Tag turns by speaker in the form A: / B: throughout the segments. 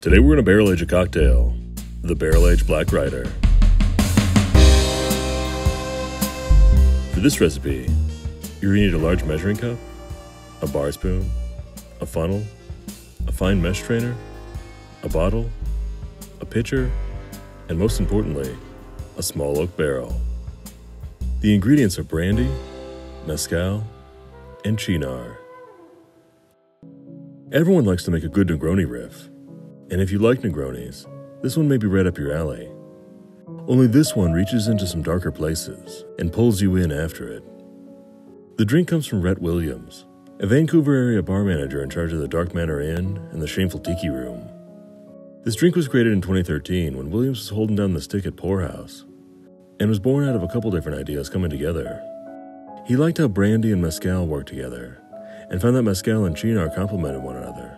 A: Today we're going to barrel age a cocktail, the Barrel Aged Black Rider. For this recipe, you're going to need a large measuring cup, a bar spoon, a funnel, a fine mesh strainer, a bottle, a pitcher, and most importantly, a small oak barrel. The ingredients are brandy, mezcal, and Cynar. Everyone likes to make a good Negroni riff, and if you like Negronis, this one may be right up your alley. Only this one reaches into some darker places and pulls you in after it. The drink comes from Rhett Williams, a Vancouver area bar manager in charge of the Dark Manor Inn and the Shameful Tiki room. This drink was created in 2013 when Williams was holding down the stick at Poorhouse, and was born out of a couple different ideas coming together. He liked how brandy and mezcal worked together, and found that mezcal and Cynar complemented one another,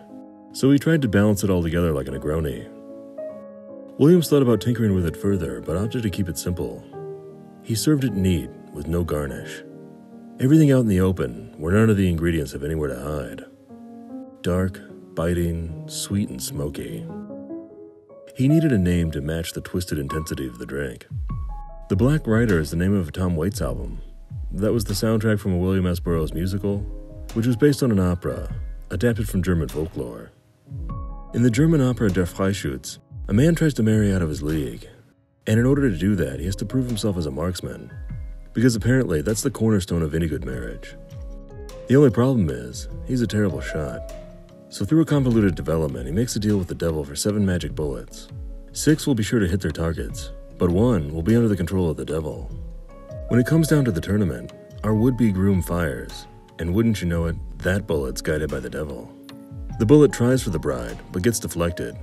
A: so he tried to balance it all together like a Negroni. Williams thought about tinkering with it further, but opted to keep it simple. He served it neat, with no garnish. Everything out in the open, where none of the ingredients have anywhere to hide. Dark, biting, sweet, and smoky. He needed a name to match the twisted intensity of the drink. The Black Rider is the name of a Tom Waits album. That was the soundtrack from a William S. Burroughs musical, which was based on an opera, adapted from German folklore. In the German opera Der Freischütz, a man tries to marry out of his league, and in order to do that, he has to prove himself as a marksman, because apparently that's the cornerstone of any good marriage. The only problem is, he's a terrible shot. So through a convoluted development, he makes a deal with the devil for 7 magic bullets. 6 will be sure to hit their targets, but 1 will be under the control of the devil. When it comes down to the tournament, our would-be groom fires, and wouldn't you know it, that bullet's guided by the devil. The bullet tries for the bride, but gets deflected,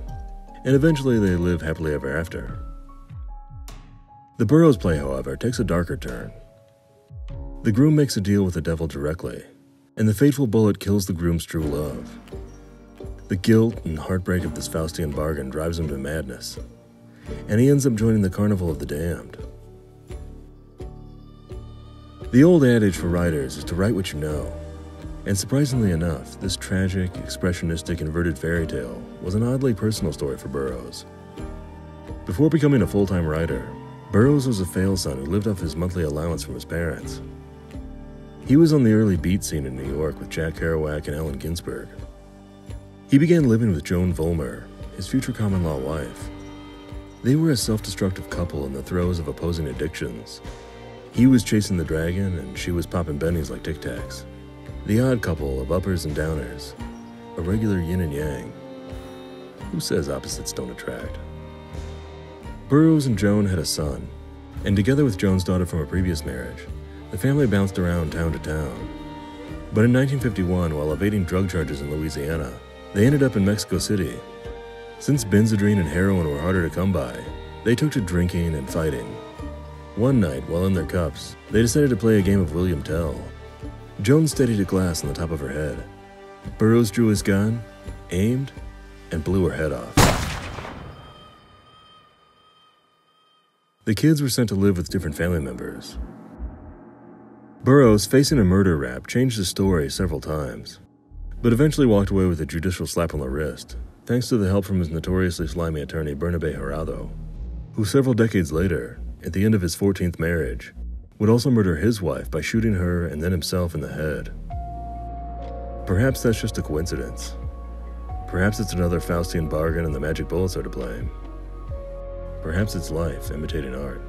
A: and eventually they live happily ever after. The Burroughs play, however, takes a darker turn. The groom makes a deal with the devil directly, and the fateful bullet kills the groom's true love. The guilt and heartbreak of this Faustian bargain drives him to madness, and he ends up joining the carnival of the damned. The old adage for writers is to write what you know, and surprisingly enough, this tragic, expressionistic, inverted fairy tale was an oddly personal story for Burroughs. Before becoming a full-time writer, Burroughs was a fail son who lived off his monthly allowance from his parents. He was on the early beat scene in New York with Jack Kerouac and Allen Ginsberg. He began living with Joan Vollmer, his future common-law wife. They were a self-destructive couple in the throes of opposing addictions. He was chasing the dragon, and she was popping bennies like Tic Tacs. The odd couple of uppers and downers. A regular yin and yang. Who says opposites don't attract? Burroughs and Joan had a son, and together with Joan's daughter from a previous marriage, the family bounced around town to town. But in 1951, while evading drug charges in Louisiana, they ended up in Mexico City. Since Benzedrine and heroin were harder to come by, they took to drinking and fighting. One night, while in their cups, they decided to play a game of William Tell. Joan steadied a glass on the top of her head. Burroughs drew his gun, aimed, and blew her head off. The kids were sent to live with different family members. Burroughs, facing a murder rap, changed his story several times, but eventually walked away with a judicial slap on the wrist, thanks to the help from his notoriously slimy attorney Bernabe Jurado, who several decades later, at the end of his 14th marriage, would also murder his wife by shooting her and then himself in the head. Perhaps that's just a coincidence. Perhaps it's another Faustian bargain and the magic bullets are to blame. Perhaps it's life imitating art.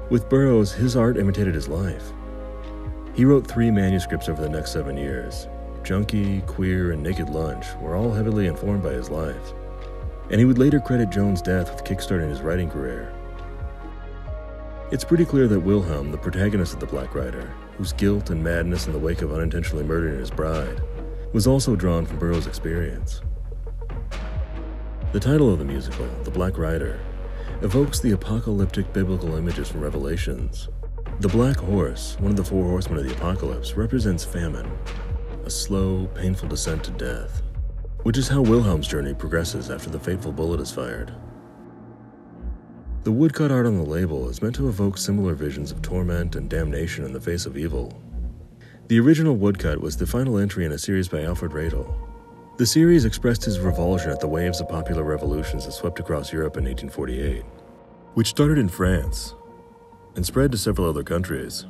A: With Burroughs, his art imitated his life. He wrote 3 manuscripts over the next 7 years. Junkie, Queer, and Naked Lunch were all heavily informed by his life, and he would later credit Joan's death with kickstarting his writing career. It's pretty clear that Wilhelm, the protagonist of The Black Rider, whose guilt and madness in the wake of unintentionally murdering his bride, was also drawn from Burroughs' experience. The title of the musical, The Black Rider, evokes the apocalyptic biblical images from Revelations. The black horse, one of the 4 horsemen of the apocalypse, represents famine, a slow, painful descent to death, which is how Wilhelm's journey progresses after the fateful bullet is fired. The woodcut art on the label is meant to evoke similar visions of torment and damnation in the face of evil. The original woodcut was the final entry in a series by Alfred Radel. The series expressed his revulsion at the waves of popular revolutions that swept across Europe in 1848, which started in France and spread to several other countries.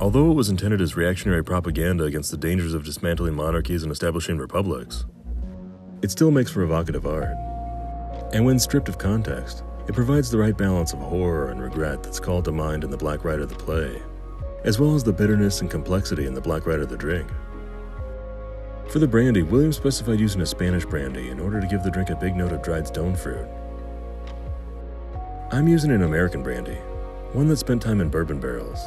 A: Although it was intended as reactionary propaganda against the dangers of dismantling monarchies and establishing republics, it still makes for evocative art. And when stripped of context, it provides the right balance of horror and regret that's called to mind in the Black Rider the play, as well as the bitterness and complexity in the Black Rider the drink. For the brandy, Williams specified using a Spanish brandy in order to give the drink a big note of dried stone fruit. I'm using an American brandy, one that spent time in bourbon barrels,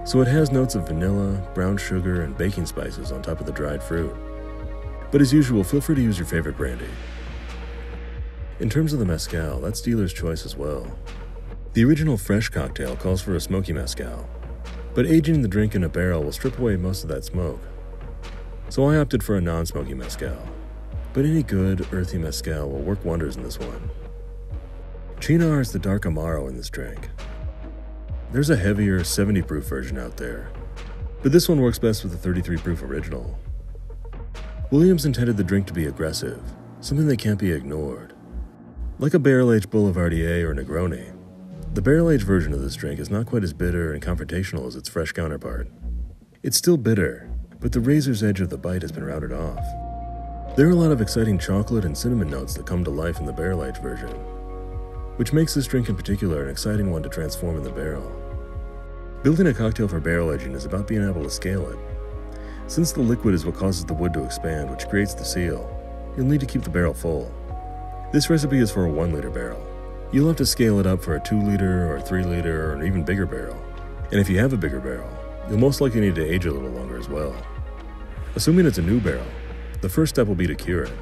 A: so it has notes of vanilla, brown sugar, and baking spices on top of the dried fruit. But as usual, feel free to use your favorite brandy. In terms of the mezcal, that's dealer's choice as well. The original fresh cocktail calls for a smoky mezcal, but aging the drink in a barrel will strip away most of that smoke. So I opted for a non-smoky mezcal, but any good, earthy mezcal will work wonders in this one. Cynar is the dark Amaro in this drink. There's a heavier 70 proof version out there, but this one works best with the 33 proof original. Williams intended the drink to be aggressive, something that can't be ignored. Like a barrel-aged Boulevardier or Negroni, the barrel-aged version of this drink is not quite as bitter and confrontational as its fresh counterpart. It's still bitter, but the razor's edge of the bite has been routed off. There are a lot of exciting chocolate and cinnamon notes that come to life in the barrel-aged version, which makes this drink in particular an exciting one to transform in the barrel. Building a cocktail for barrel aging is about being able to scale it. Since the liquid is what causes the wood to expand, which creates the seal, you'll need to keep the barrel full. This recipe is for a 1 liter barrel. You'll have to scale it up for a 2 liter or 3 liter or an even bigger barrel. And if you have a bigger barrel, you'll most likely need to age a little longer as well. Assuming it's a new barrel, the first step will be to cure it.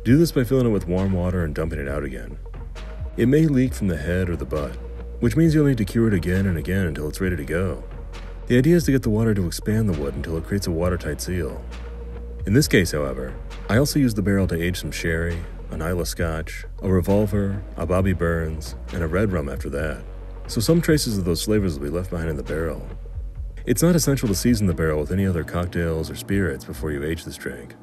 A: Do this by filling it with warm water and dumping it out again. It may leak from the head or the butt, which means you'll need to cure it again and again until it's ready to go. The idea is to get the water to expand the wood until it creates a watertight seal. In this case, however, I also used the barrel to age some sherry, an Islay Scotch, a Revolver, a Bobby Burns, and a red rum after that, so some traces of those flavors will be left behind in the barrel. It's not essential to season the barrel with any other cocktails or spirits before you age this drink,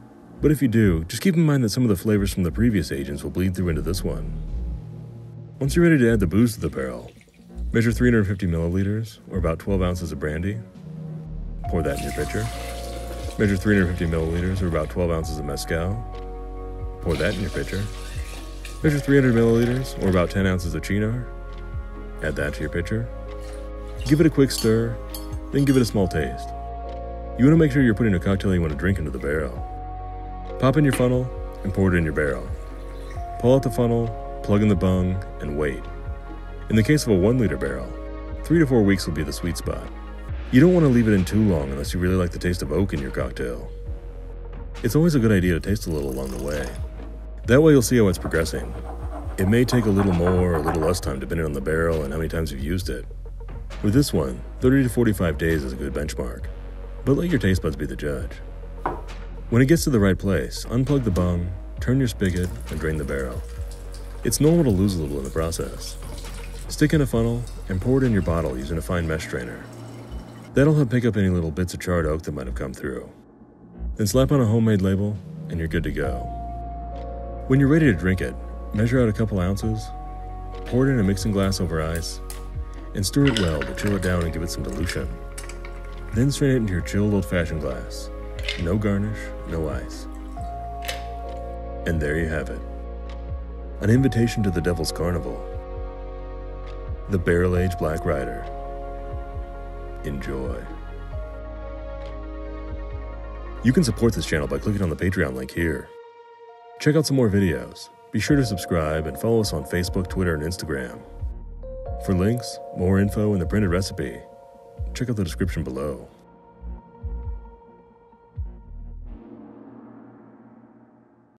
A: but if you do, just keep in mind that some of the flavors from the previous agents will bleed through into this one. Once you're ready to add the booze to the barrel, measure 350 milliliters, or about 12 ounces of brandy. Pour that in your pitcher. Measure 350 milliliters, or about 12 ounces of mezcal. Pour that in your pitcher. Measure 300 milliliters, or about 10 ounces of Cynar. Add that to your pitcher. Give it a quick stir, then give it a small taste. You want to make sure you're putting a cocktail you want to drink into the barrel. Pop in your funnel and pour it in your barrel. Pull out the funnel, plug in the bung, and wait. In the case of a 1 liter barrel, 3 to 4 weeks will be the sweet spot. You don't want to leave it in too long unless you really like the taste of oak in your cocktail. It's always a good idea to taste a little along the way. That way you'll see how it's progressing. It may take a little more or a little less time depending on the barrel and how many times you've used it. With this one, 30 to 45 days is a good benchmark, but let your taste buds be the judge. When it gets to the right place, unplug the bung, turn your spigot, and drain the barrel. It's normal to lose a little in the process. Stick in a funnel and pour it in your bottle using a fine mesh strainer. That'll help pick up any little bits of charred oak that might have come through. Then slap on a homemade label and you're good to go. When you're ready to drink it, measure out a couple ounces, pour it in a mixing glass over ice, and stir it well to chill it down and give it some dilution. Then strain it into your chilled old-fashioned glass. No garnish, no ice. And there you have it. An invitation to the Devil's Carnival. The Barrel-Aged Black Rider. Enjoy. You can support this channel by clicking on the Patreon link here. Check out some more videos. Be sure to subscribe and follow us on Facebook, Twitter, and Instagram. For links, more info, and the printed recipe, check out the description below.